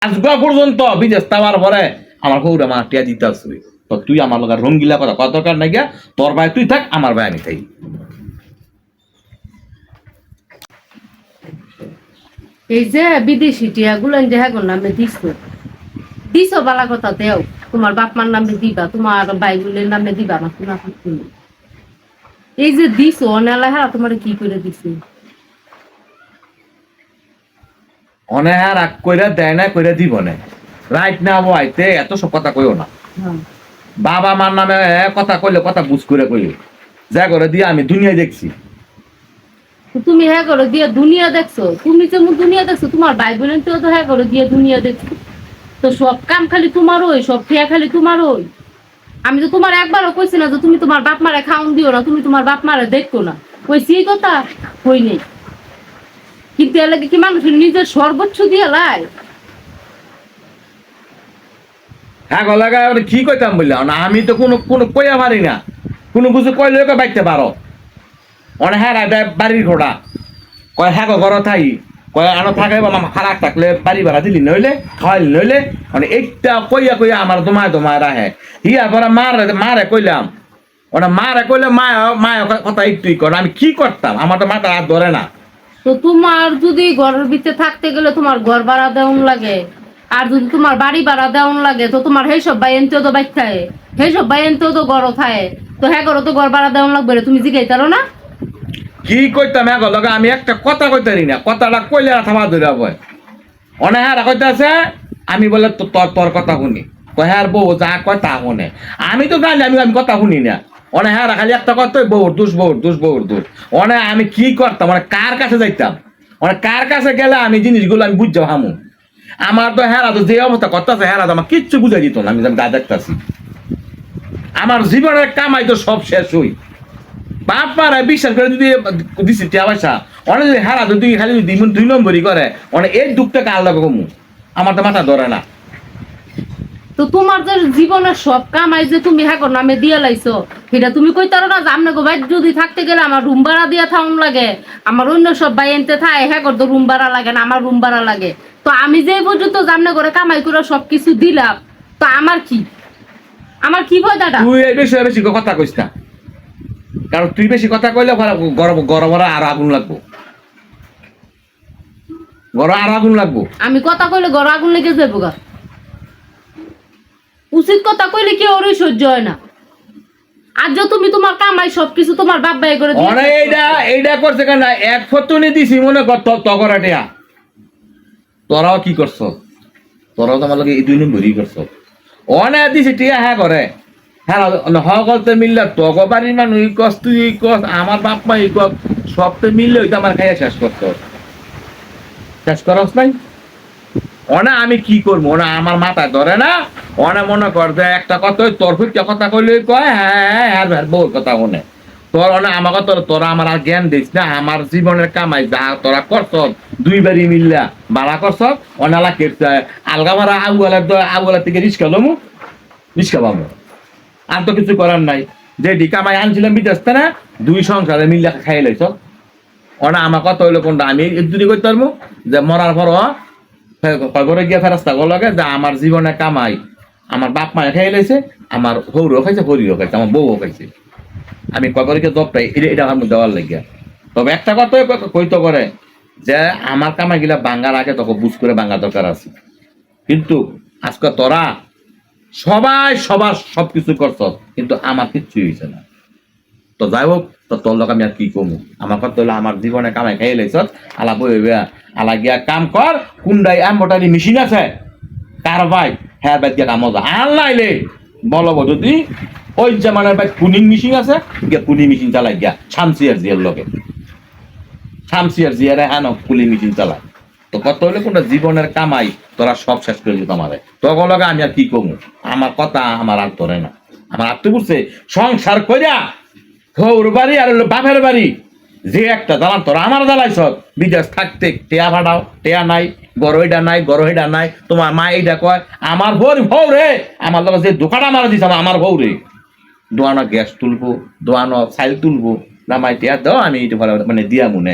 আজগা পর্যন্ত বিদেশ তাওয়ার পরে আমার কৌরা মা টিয়া দিতে আসবে তো তুই আমার লগে রঙ্গিলা কথা কত দরকার নাই গিয়া তোর ভাই তুই থাক আমার ভাই আমি থাই এই যে বিদেশি টিয়া গুলেন যে হ্যাঁ নামে দিছো বালা কথা দেও তোমার বাপ মার নামে দিবা তোমার বাইগুলের নামে দিবা না তোমার এই যে দিছো অনেলা হ্যাঁ তোমার কি করে দিছে অনেহা রাগ কইরা দেয় না কইরা দিব না রাইট না আইতে এত সব কথা কইও না বাবা মার নামে কথা কইলে কথা বুঝ করে কইও যা করে দিয়ে আমি দুনিয়ায় দেখছি তুমি হ্যাঁ করো দিয়ে দুনিয়া দেখছো তুমি যেমন দুনিয়া দেখছো তোমার ভাই বোনের তো হ্যাঁ করো দিয়ে দুনিয়া দেখছো তো সব কাম খালি তোমার ওই সব খেয়া খালি তোমার ওই আমি তো তোমার একবারও কইছি না যে তুমি তোমার বাপ মারে খাওন দিও না তুমি তোমার বাপ মারে দেখতো না ওই সেই কথা হই নেই কিন্তু এর লাগে কি মানুষের নিজের সর্বোচ্চ দিয়ে লাই হ্যাঁ গলাগা কি কইতাম বললাম না আমি তো কোনো কোনো কইয়া পারি না কোনো কিছু কইলে বাইতে পারো অনেক হ্যাঁ বাড়ির ঘোড়া কয় হ্যাঁ ঘর থাই কয় আনো থাকে খারাপ থাকলে বাড়ি ভাড়া দিলি নইলে খাওয়াইলি নইলে মানে এইটা কইয়া কইয়া আমার দমায় দমায় রাহে হিয়া পরে মারে কইলাম ওনা মারে কইলে মায় কথা একটুই কর আমি কি করতাম আমার তো মাথা হাত ধরে না তো তোমার যদি ঘরের ভিতরে থাকতে গেলে তোমার ঘর ভাড়া দেওয়ান লাগে আর যদি তোমার বাড়ি ভাড়া দেওয়ান লাগে তো তোমার হেসব ভাই এনতেও তো বাইক থাকে হেসব ভাই এনতেও তো ঘর থাকে তো হ্যাঁ ঘর তো ঘর ভাড়া দেওয়ান লাগবে তুমি জিগাইতারো না কি কইতাম হ্যাঁ লগে আমি একটা কথা কইতারি না কথাটা কইলে থামা ধরে বয় অনেক হ্যাঁ কইতে আছে আমি বলে তোর তোর কথা শুনি কয় হ্যাঁ বউ যা কয় তা শুনে আমি তো জানি আমি কথা শুনি না অনেক হ্যাঁ খালি একটা কথা বউর দোষ বউর দোষ বউর দোষ অনেক আমি কি করতাম মানে কার কাছে যাইতাম মানে কার কাছে গেলে আমি জিনিসগুলো আমি বুঝতে হামু আমার তো হ্যাঁ তো যে অবস্থা করতেছে হ্যাঁ আমার কিচ্ছু বুঝাই দিত না আমি যা দেখতেছি আমার জীবনের কামাই তো সব শেষ হই বাপ মারা বিশ্বাস করে যদি দিছি টিয়া পয়সা অনেক যদি হারা যদি খালি যদি 2 নম্বরই করে অনেক এই দুঃখটা কার লাগে কমু আমার তো মাথা ধরে না তো তোমার যে জীবনের সব কামাই যে তুমি হ্যাঁ নামে দিয়ে লাইছো সেটা তুমি কইতারো না যে আমনে গো ভাই যদি থাকতে গেলে আমার রুম ভাড়া দিয়া থাউন লাগে আমার অন্য সব ভাই এনতে থাকে হ্যাঁ তো রুম ভাড়া লাগে না আমার রুম ভাড়া লাগে তো আমি যে পর্যন্ত জামনে করে কামাই করে সবকিছু দিলাম তো আমার কি ভয় দাদা তুই এই বেশি বেশি কথা কইস না কারণ তুই বেশি কথা কইলে গরম গরম আর আগুন লাগবো গরম আর আগুন লাগবো আমি কথা কইলে ঘর আগুন লেগে যাবো গা উচিত কথা কইলে কি ওরই সহ্য হয় না আর যে তুমি তোমার কামাই সবকিছু তোমার বাপ ভাই করে অনেক এইটা করছে কেন এক ফতুনি দিছি মনে কর তগরাটিয়া তোরাও কি করছ তোরাও তোমার লগে এই 2 নম্বরই করছ অনেক দিছি টিয়া হ্যাঁ করে হ্যাঁ হকলতে মিললে তগ বাড়ির মানুষ কস তুই কস আমার বাপ মা কস সবতে মিললে ওইটা আমার খাইয়া শেষ করতো শেষ করস নাই অনা আমি কি করবো ওনা আমার মাথায় ধরে না অনে মনে কর যে একটা কথা তোর ফুটটা কথা কইলে কয় হ্যাঁ হ্যাঁ বউর কথা মনে তোর অনে আমাকে তোরা আমার আর জ্ঞান দিস না আমার জীবনের কামাই যা তোরা করছ 2 বাড়ি মিললা ভাড়া করছ অনালা কেটে আলগা ভাড়া আগুয়ালার থেকে রিক্সা লমু রিক্সা পাবো আর তো কিছু করার নাই যে কামাই আনছিলাম বিদেশ না 2 সংসারে মিললা খাই লাইছ অনা আমার কথা হইলো কোনটা আমি যদি করতে পারবো যে মরার পর কবরে গিয়া ফেরাস্তা লাগে যে আমার জীবনে কামাই আমার বাপ মায়ে খাই লাইছে আমার হৌরও খাইছে হরিও খাইছে আমার বউও খাইছে আমি কবরে গিয়ে জবটাই এটা আমার দেওয়ার লাগিয়া তবে একটা কথা কইতে করে যে আমার কামাই গিলা বাঙ্গার আগে তোকে বুঝ করে বাঙ্গা দরকার আছে কিন্তু আজকে তোরা সবাই সবার সবকিছু করছ কিন্তু আমার কিচ্ছু হয়েছে না তো যাই হোক তো তোর লোক আমি আর কি কমু আমার কথা হলো আমার জীবনে কামাই খাই লাইছ আলা বই আলা গিয়া কাম কর কুন্ডাই এম্বটারি মেশিন আছে কার ভাই হ্যাঁ বাদ গিয়া কাম আর নাইলে বলব যদি ওই যে মানে ভাই কুনিং মেশিন আছে গিয়া কুনি মেশিন চালাই গিয়া শামসিয়ার জিয়ার লগে শামসিয়ার জিয়ারে হ্যাঁ কুলি মেশিন চালায় তো কত হলে কোনটা জীবনের কামাই তোরা সব শেষ করে দিত আমারে তখন লগে আমি আর কি কমু আমার কথা আমার আর ধরে না আমার আর তো বুঝছে সংসার কইরা হৌর বাড়ি আর হলো বাপের বাড়ি যে একটা জ্বালান তোরা আমার জ্বালাইছ বিদেশ থাকতে টেয়া ভাড়াও টেয়া নাই গরইডা নাই তোমার মা এইটা কয় আমার ভৌ রে আমার লগে যে দোকান আমার দিছ আমার ভৌ রে দোয়ানো গ্যাস তুলবো দোয়ানো চাইল তুলবো নামাই টেয়া দাও আমি এইটা মানে দিয়া মনে